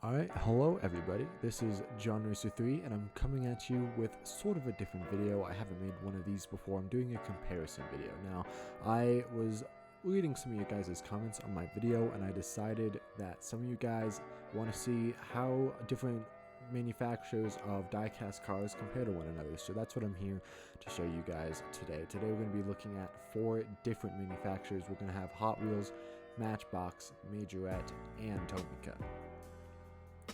Alright, hello everybody, this is JonRacer3 and I'm coming at you with sort of a different video. I haven't made one of these before. I'm doing a comparison video. Now, I was reading some of you guys' comments on my video and I decided that some of you guys want to see how different manufacturers of die-cast cars compare to one another. So that's what I'm here to show you guys today. Today we're going to be looking at 4 different manufacturers. We're going to have Hot Wheels, Matchbox, Majorette, and Tomica.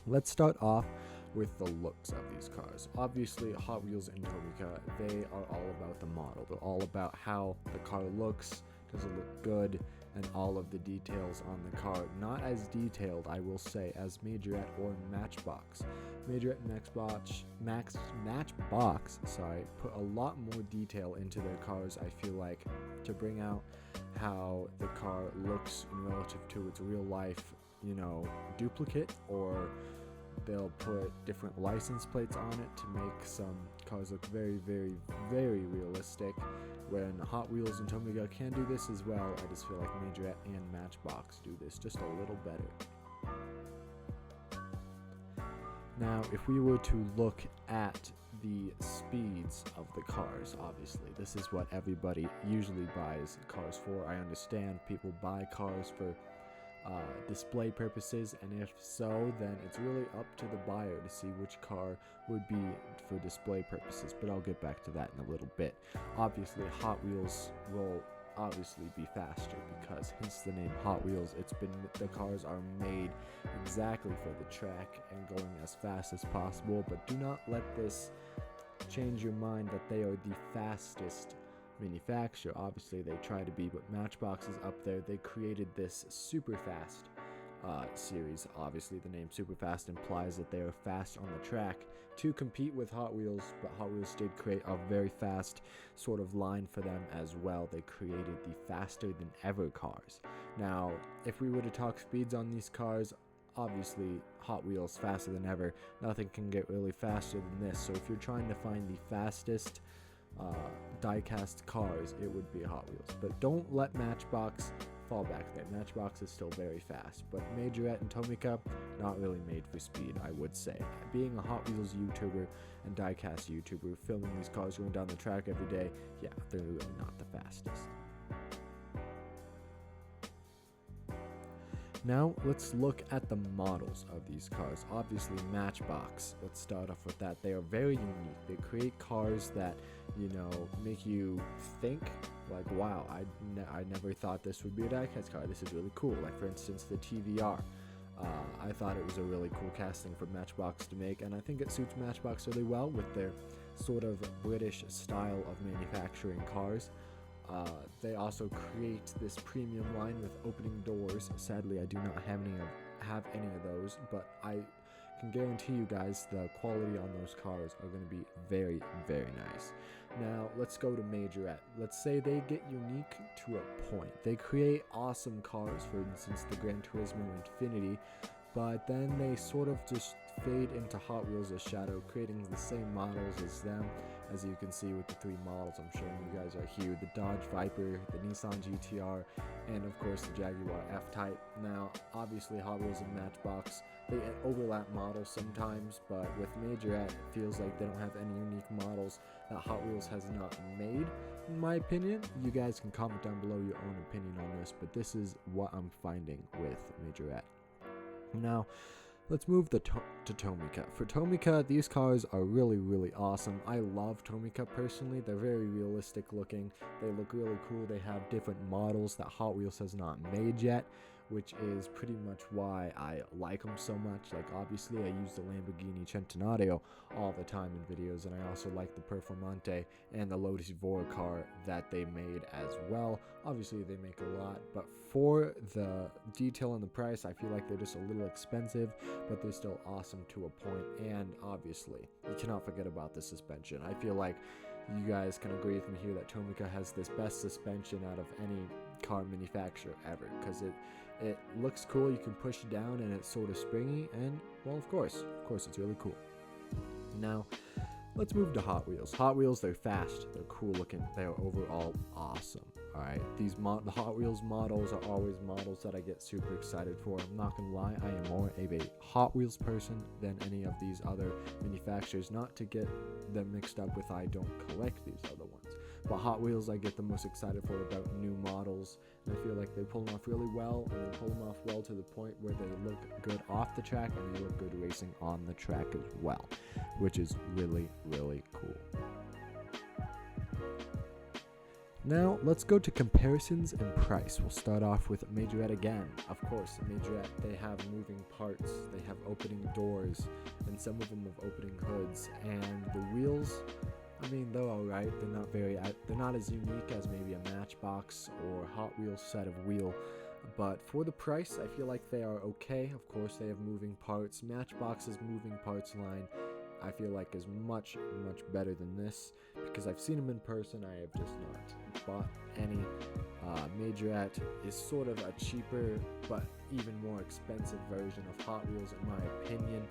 Let's start off with the looks of these cars. Obviously, Hot Wheels and Tomica, they are all about the model. They're all about how the car looks, does it look good, and all of the details on the car. Not as detailed, I will say, as Majorette or Matchbox. Majorette and Matchbox, put a lot more detail into their cars, I feel like, to bring out how the car looks in relative to its real life, duplicate, or they'll put different license plates on it to make some cars look very, very, very realistic. When Hot Wheels and Tomica can do this as well, I just feel like Majorette and Matchbox do this just a little better. Now, if we were to look at the speeds of the cars, obviously, this is what everybody usually buys cars for. I understand people buy cars for display purposes, and if so, then it's really up to the buyer to see which car would be for display purposes, but I'll get back to that in a little bit. Obviously, Hot Wheels will obviously be faster because hence the name Hot Wheels. The cars are made exactly for the track and going as fast as possible, but do not let this change your mind that they are the fastest manufacturer. Obviously they try to be, but Matchbox is up there. They created this super fast series. Obviously the name super fast implies that they are fast on the track to compete with Hot Wheels, but Hot Wheels did create a very fast sort of line for them as well. They created the faster than ever cars. Now, if we were to talk speeds on these cars, obviously Hot Wheels faster than ever. Nothing can get really faster than this. So if you're trying to find the fastest die-cast cars, it would be Hot Wheels. But don't let Matchbox fall back there. Matchbox is still very fast, but Majorette and Tomica, not really made for speed, I would say. Being a Hot Wheels YouTuber and die-cast YouTuber, filming these cars going down the track every day, yeah, they're really not the fastest. Now, let's look at the models of these cars. Obviously, Matchbox, let's start off with that. They are very unique. They create cars that, make you think, like, wow, I never thought this would be a die-cast car. This is really cool. Like, for instance, the TVR. I thought it was a really cool casting for Matchbox to make, and I think it suits Matchbox really well with their sort of British style of manufacturing cars. They also create this premium line with opening doors. Sadly, I do not have any of those, but I can guarantee you guys the quality on those cars are going to be very, very nice. Now, let's go to Majorette. Let's say they get unique to a point. They create awesome cars, for instance, the Gran Turismo Infinity, but then they sort of just fade into Hot Wheels' shadow, creating the same models as them. As you can see with the 3 models I'm showing you guys right here, the Dodge Viper, the Nissan GTR, and of course the Jaguar F-Type. Now, obviously Hot Wheels and Matchbox, they overlap models sometimes, but with Majorette, it feels like they don't have any unique models that Hot Wheels has not made, in my opinion. You guys can comment down below your own opinion on this, but this is what I'm finding with Majorette. Now, let's move to Tomica. For Tomica, these cars are really, really awesome. I love Tomica personally. They're very realistic looking. They look really cool. They have different models that Hot Wheels has not made yet, which is pretty much why I like them so much. Like, obviously, I use the Lamborghini Centenario all the time in videos, and I also like the Performante and the Lotus Evora car that they made as well. Obviously, they make a lot, but for the detail and the price, I feel like they're just a little expensive, but they're still awesome to a point. And obviously, you cannot forget about the suspension. I feel like you guys can agree with me here that Tomica has this best suspension out of any car manufacturer ever, because it looks cool. You can push it down and it's sort of springy, and well, of course it's really cool. Now, let's move to Hot Wheels. Hot Wheels, they're fast, they're cool looking, they're overall awesome. Alright, the Hot Wheels models are always models that I get super excited for. I'm not gonna lie, I am more of a Hot Wheels person than any of these other manufacturers. Not to get them mixed up with I don't collect these other ones. But Hot Wheels I get the most excited for about new models. And I feel like they pull them off really well, and they pull them off well to the point where they look good off the track and they look good racing on the track as well, which is really, really cool. Now, let's go to comparisons and price. We'll start off with Majorette again. Of course, Majorette, they have moving parts, they have opening doors, and some of them have opening hoods. And the wheels, I mean, they're alright. They're not as unique as maybe a Matchbox or Hot Wheels set of wheel. But for the price, I feel like they are okay. Of course, they have moving parts. Matchbox's moving parts line, I feel like, is much, much better than this, because I've seen them in person. I have just not bought any. Majorette is sort of a cheaper but even more expensive version of Hot Wheels in my opinion.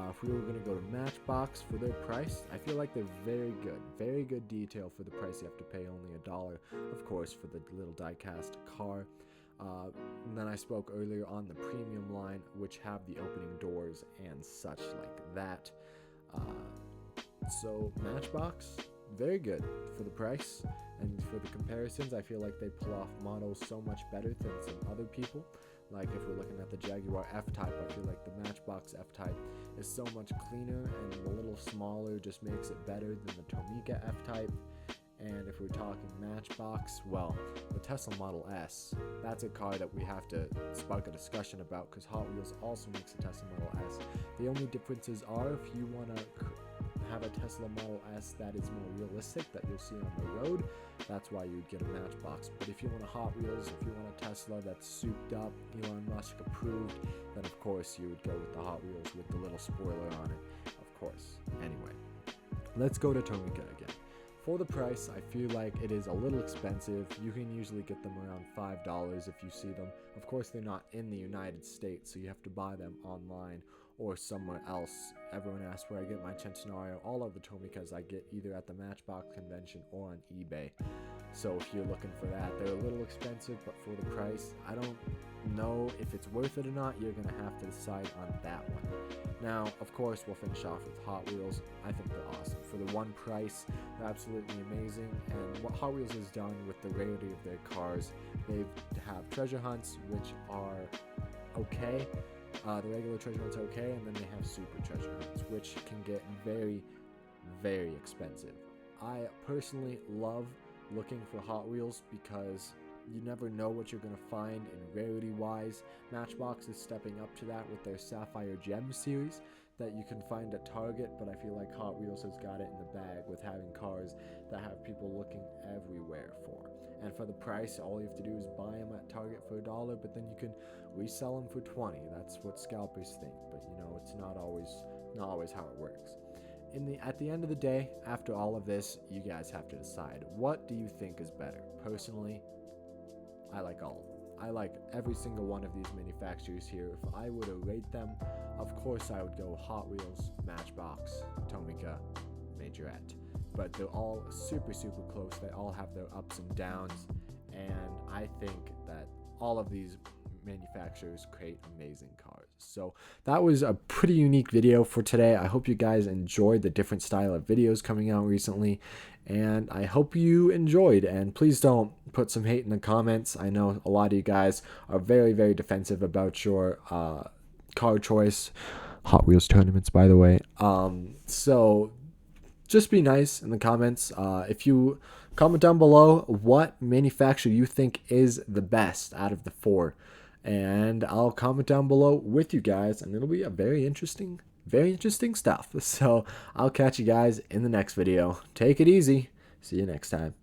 If we were going to go to Matchbox for their price, I feel like they're very good detail for the price. You have to pay only $1, of course, for the little die-cast car. And then I spoke earlier on the premium line, which have the opening doors and such like that. So Matchbox, very good for the price, and for the comparisons, I feel like they pull off models so much better than some other people. Like if we're looking at the Jaguar F-Type, I feel like the Matchbox F-Type is so much cleaner, and a little smaller just makes it better than the Tomica F-Type. And if we're talking Matchbox, well, the Tesla Model S, that's a car that we have to spark a discussion about, because Hot Wheels also makes a Tesla Model S. The only differences are if you want to have a Tesla Model S that is more realistic, that you'll see on the road, that's why you'd get a Matchbox. But if you want a Hot Wheels, if you want a Tesla that's souped up, Elon Musk approved, then of course you would go with the Hot Wheels with the little spoiler on it, of course. Anyway, let's go to Tomica again. For the price, I feel like it is a little expensive. You can usually get them around $5 if you see them. Of course, they're not in the United States, so you have to buy them online or somewhere else. Everyone asks where I get my Centenario. All of the Tomicas I get either at the Matchbox convention or on eBay. So if you're looking for that, they're a little expensive, but for the price, I don't know if it's worth it or not. You're going to have to decide on that one. Now, of course, we'll finish off with Hot Wheels. I think they're awesome. For the one price, they're absolutely amazing. And what Hot Wheels has done with the rarity of their cars, they have treasure hunts, which are okay. The regular treasure hunts are okay, and then they have super treasure hunts, which can get very, very expensive. I personally love looking for Hot Wheels because you never know what you're going to find in rarity wise. Matchbox is stepping up to that with their Sapphire Gem series that you can find at Target, but I feel like Hot Wheels has got it in the bag with having cars that have people looking everywhere for. And for the price, all you have to do is buy them at Target for $1, but then you can resell them for $20. That's what scalpers think, but you know, it's not always how it works. At the end of the day, after all of this, you guys have to decide, what do you think is better? Personally, I like all of them. I like every single one of these manufacturers here. If I were to rate them, of course I would go Hot Wheels, Matchbox, Tomica, Majorette. But they're all super close. They all have their ups and downs, and I think that all of these manufacturers create amazing cars. So that was a pretty unique video for today. I hope you guys enjoyed the different style of videos coming out recently, and I hope you enjoyed. And please don't put some hate in the comments. I know a lot of you guys are very defensive about your car choice. Hot Wheels tournaments, by the way. So just be nice in the comments. If you comment down below what manufacturer you think is the best out of the four, and I'll comment down below with you guys, and it'll be a very interesting stuff. So I'll catch you guys in the next video. Take it easy. See you next time.